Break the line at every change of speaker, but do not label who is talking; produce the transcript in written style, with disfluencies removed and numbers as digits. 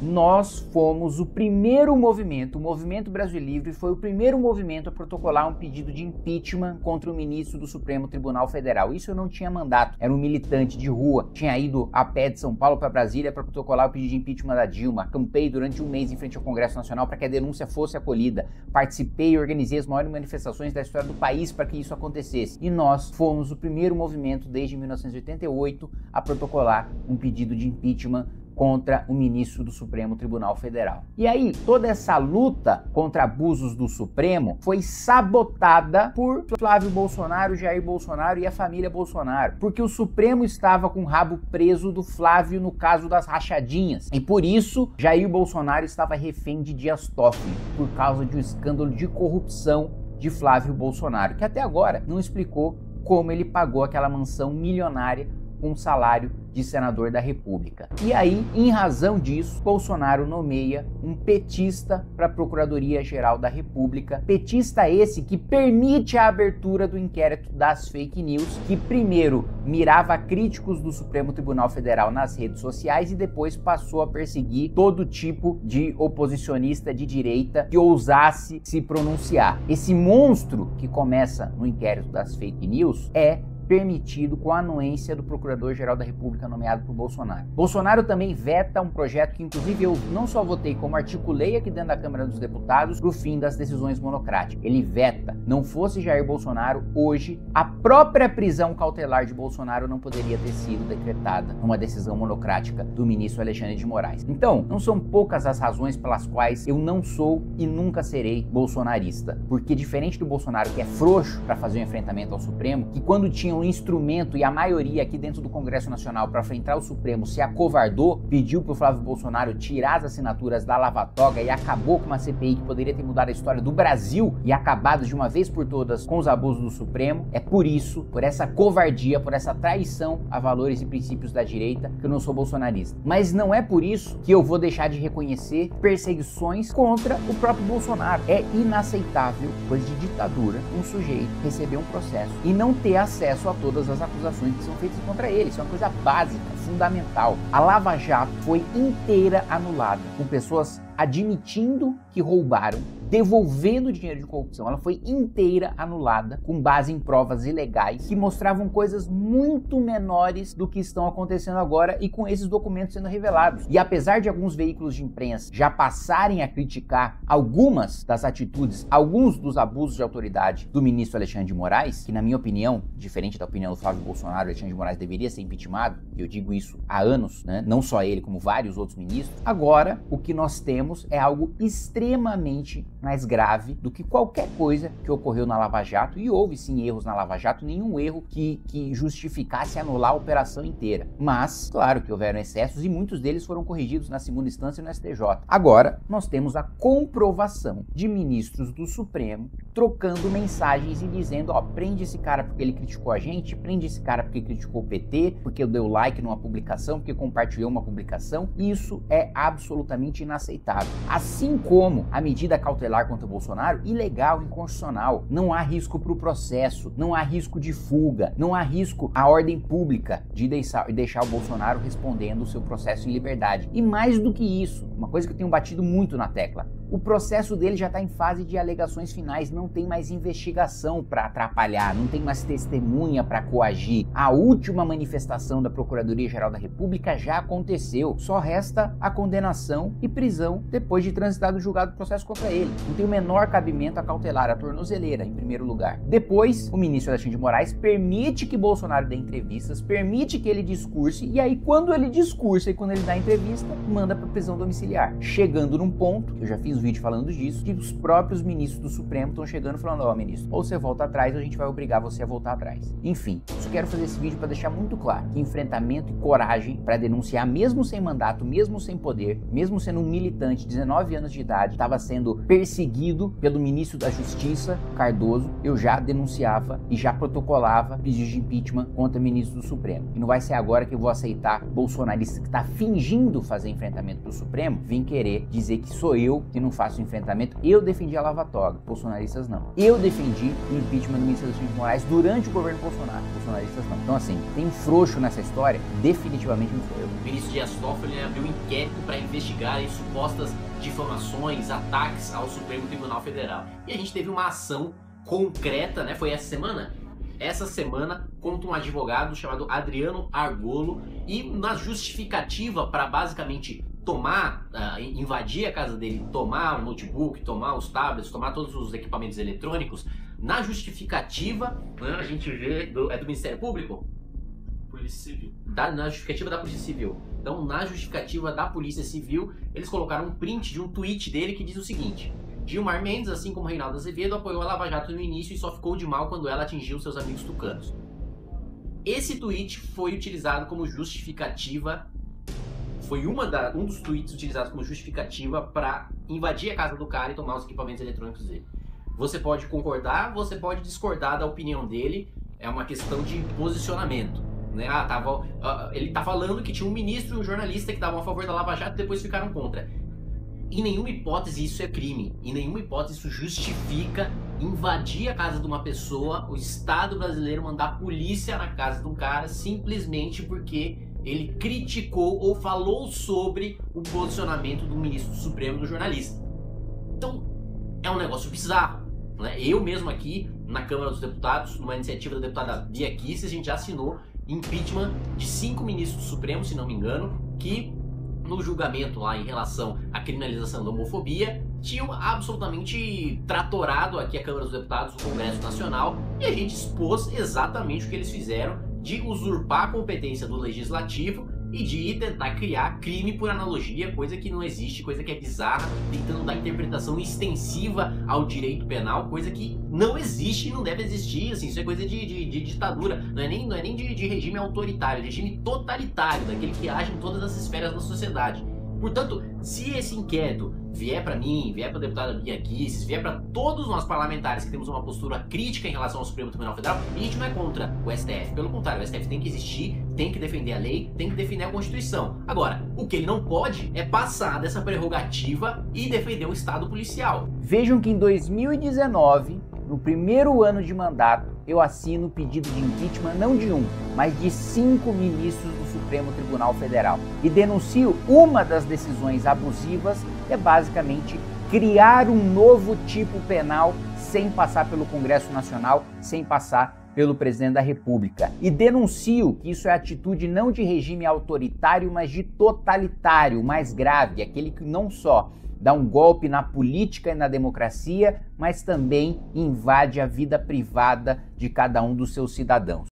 nós fomos o primeiro movimento, o Movimento Brasil Livre foi o primeiro movimento a protocolar um pedido de impeachment contra o ministro do Supremo Tribunal Federal. Isso eu não tinha mandato, era um militante de rua, tinha ido a pé de São Paulo para Brasília para protocolar o pedido de impeachment da Dilma, acampei durante um mês em frente ao Congresso Nacional para que a denúncia fosse acolhida, participei e organizei as maiores manifestações da história do país para que isso acontecesse. E nós fomos o primeiro movimento desde 1988 a protocolar um pedido de impeachment contra o ministro do Supremo Tribunal Federal. E aí, toda essa luta contra abusos do Supremo foi sabotada por Flávio Bolsonaro, Jair Bolsonaro e a família Bolsonaro, porque o Supremo estava com o rabo preso do Flávio no caso das rachadinhas. E por isso, Jair Bolsonaro estava refém de Dias Toffoli, por causa de um escândalo de corrupção de Flávio Bolsonaro, que até agora não explicou como ele pagou aquela mansão milionária com um salário de senador da República. E aí, em razão disso, Bolsonaro nomeia um petista para a Procuradoria-Geral da República. Petista esse que permite a abertura do inquérito das fake news, que primeiro mirava críticos do Supremo Tribunal Federal nas redes sociais e depois passou a perseguir todo tipo de oposicionista de direita que ousasse se pronunciar. Esse monstro que começa no inquérito das fake news é permitido com a anuência do Procurador-Geral da República nomeado por Bolsonaro. Bolsonaro também veta um projeto que, inclusive, eu não só votei, como articulei aqui dentro da Câmara dos Deputados para o fim das decisões monocráticas. Ele veta. Não fosse Jair Bolsonaro, hoje, a própria prisão cautelar de Bolsonaro não poderia ter sido decretada numa decisão monocrática do ministro Alexandre de Moraes. Então, não são poucas as razões pelas quais eu não sou e nunca serei bolsonarista. Porque, diferente do Bolsonaro, que é frouxo para fazer um enfrentamento ao Supremo, que quando tinha um instrumento e a maioria aqui dentro do Congresso Nacional para enfrentar o Supremo se acovardou, pediu para o Flávio Bolsonaro tirar as assinaturas da Lava Toga e acabou com uma CPI que poderia ter mudado a história do Brasil e acabado de uma vez por todas com os abusos do Supremo. É por isso, por essa covardia, por essa traição a valores e princípios da direita, que eu não sou bolsonarista. Mas não é por isso que eu vou deixar de reconhecer perseguições contra o próprio Bolsonaro. É inaceitável, coisa de ditadura, um sujeito receber um processo e não ter acesso a todas as acusações que são feitas contra ele. Isso é uma coisa básica, fundamental. A Lava Jato foi inteira anulada, com pessoas admitindo que roubaram, devolvendo dinheiro de corrupção. Ela foi inteira anulada com base em provas ilegais que mostravam coisas muito menores do que estão acontecendo agora e com esses documentos sendo revelados. E apesar de alguns veículos de imprensa já passarem a criticar algumas das atitudes, alguns dos abusos de autoridade do ministro Alexandre de Moraes, que na minha opinião, diferente da opinião do Flávio Bolsonaro, Alexandre de Moraes deveria ser impeachmentado, e eu digo isso há anos, né? Não só ele, como vários outros ministros. Agora, o que nós temos é algo extremamente mais grave do que qualquer coisa que ocorreu na Lava Jato, e houve sim erros na Lava Jato, nenhum erro que justificasse anular a operação inteira. Mas, claro que houveram excessos e muitos deles foram corrigidos na segunda instância e no STJ. Agora, nós temos a comprovação de ministros do Supremo trocando mensagens e dizendo, ó, prende esse cara porque ele criticou a gente, prende esse cara porque criticou o PT, porque deu like numa publicação, porque compartilhou uma publicação. Isso é absolutamente inaceitável. Assim como a medida cautelar contra o Bolsonaro, ilegal, inconstitucional. Não há risco para o processo, não há risco de fuga, não há risco à ordem pública de deixar o Bolsonaro respondendo o seu processo em liberdade. E mais do que isso, uma coisa que eu tenho batido muito na tecla, o processo dele já está em fase de alegações finais, não tem mais investigação para atrapalhar, não tem mais testemunha para coagir. A última manifestação da Procuradoria-Geral da República já aconteceu, só resta a condenação e prisão depois de transitado o julgado do processo contra ele. Não tem o menor cabimento a cautelar, a tornozeleira, em primeiro lugar. Depois, o ministro Alexandre de Moraes permite que Bolsonaro dê entrevistas, permite que ele discurse, e aí quando ele discursa e quando ele dá entrevista, manda para prisão domiciliar. Chegando num ponto, que eu já fiz um vídeo falando disso, que os próprios ministros do Supremo estão chegando falando, ó, ministro, ou você volta atrás ou a gente vai obrigar você a voltar atrás. Enfim, só quero fazer esse vídeo para deixar muito claro que enfrentamento e coragem para denunciar, mesmo sem mandato, mesmo sem poder, mesmo sendo um militante de 19 anos de idade, estava sendo perseguido pelo ministro da Justiça, Cardoso, eu já denunciava e já protocolava pedido de impeachment contra o ministro do Supremo. E não vai ser agora que eu vou aceitar bolsonarista que está fingindo fazer enfrentamento do Supremo, vir querer dizer que sou eu que não faça o enfrentamento. Eu defendi a lava-toga, bolsonaristas não. Eu defendi o impeachment do ministro Alexandre de Moraes durante o governo Bolsonaro, bolsonaristas não. Então assim, tem um frouxo nessa história, definitivamente não sou eu.
O ministro Dias Toffoli abriu um inquérito para investigar as supostas difamações, ataques ao Supremo Tribunal Federal. E a gente teve uma ação concreta, né? Foi essa semana? Essa semana, contra um advogado chamado Adriano Argolo, e na justificativa para basicamente tomar, invadir a casa dele, tomar o notebook, tomar os tablets, tomar todos os equipamentos eletrônicos, na justificativa, né, a gente vê, é do Ministério Público?
Polícia Civil.
Na justificativa da Polícia Civil. Então, na justificativa da Polícia Civil, eles colocaram um print de um tweet dele que diz o seguinte: Gilmar Mendes, assim como Reinaldo Azevedo, apoiou a Lava Jato no início e só ficou de mal quando ela atingiu seus amigos tucanos. Esse tweet foi utilizado como justificativa, foi um dos tweets utilizados como justificativa para invadir a casa do cara e tomar os equipamentos eletrônicos dele. Você pode concordar, você pode discordar da opinião dele, é uma questão de posicionamento. Né? Ele tá falando que tinha um ministro e um jornalista que estavam a favor da Lava Jato e depois ficaram contra. Em nenhuma hipótese isso é crime, em nenhuma hipótese isso justifica invadir a casa de uma pessoa, o Estado brasileiro mandar polícia na casa de um cara simplesmente porque ele criticou ou falou sobre o posicionamento do ministro do Supremo, do jornalista. Então, é um negócio bizarro. Né? Eu mesmo aqui, na Câmara dos Deputados, numa iniciativa da deputada Bia Kicis, a gente já assinou impeachment de 5 ministros do Supremo, se não me engano, que no julgamento lá em relação à criminalização da homofobia, tinham absolutamente tratorado aqui a Câmara dos Deputados, o Congresso Nacional, e a gente expôs exatamente o que eles fizeram de usurpar a competência do Legislativo e de tentar criar crime por analogia, coisa que não existe, coisa que é bizarra, tentando dar interpretação extensiva ao direito penal, coisa que não existe e não deve existir, assim, isso é coisa de ditadura, não é nem de regime autoritário, é regime totalitário, daquele que age em todas as esferas da sociedade. Portanto, se esse inquérito vier para mim, vier para a deputada Bia Kicis, vier para todos nós parlamentares que temos uma postura crítica em relação ao Supremo Tribunal Federal, a gente não é contra o STF. Pelo contrário, o STF tem que existir, tem que defender a lei, tem que defender a Constituição. Agora, o que ele não pode é passar dessa prerrogativa e defender o Estado policial.
Vejam que em 2019, no primeiro ano de mandato, eu assino o pedido de impeachment não de um, mas de 5 ministros do Supremo Tribunal Federal. E denuncio uma das decisões abusivas, que é basicamente criar um novo tipo penal sem passar pelo Congresso Nacional, sem passar pelo presidente da República. E denuncio que isso é atitude não de regime autoritário, mas de totalitário, mais grave, aquele que não só dá um golpe na política e na democracia, mas também invade a vida privada de cada um dos seus cidadãos.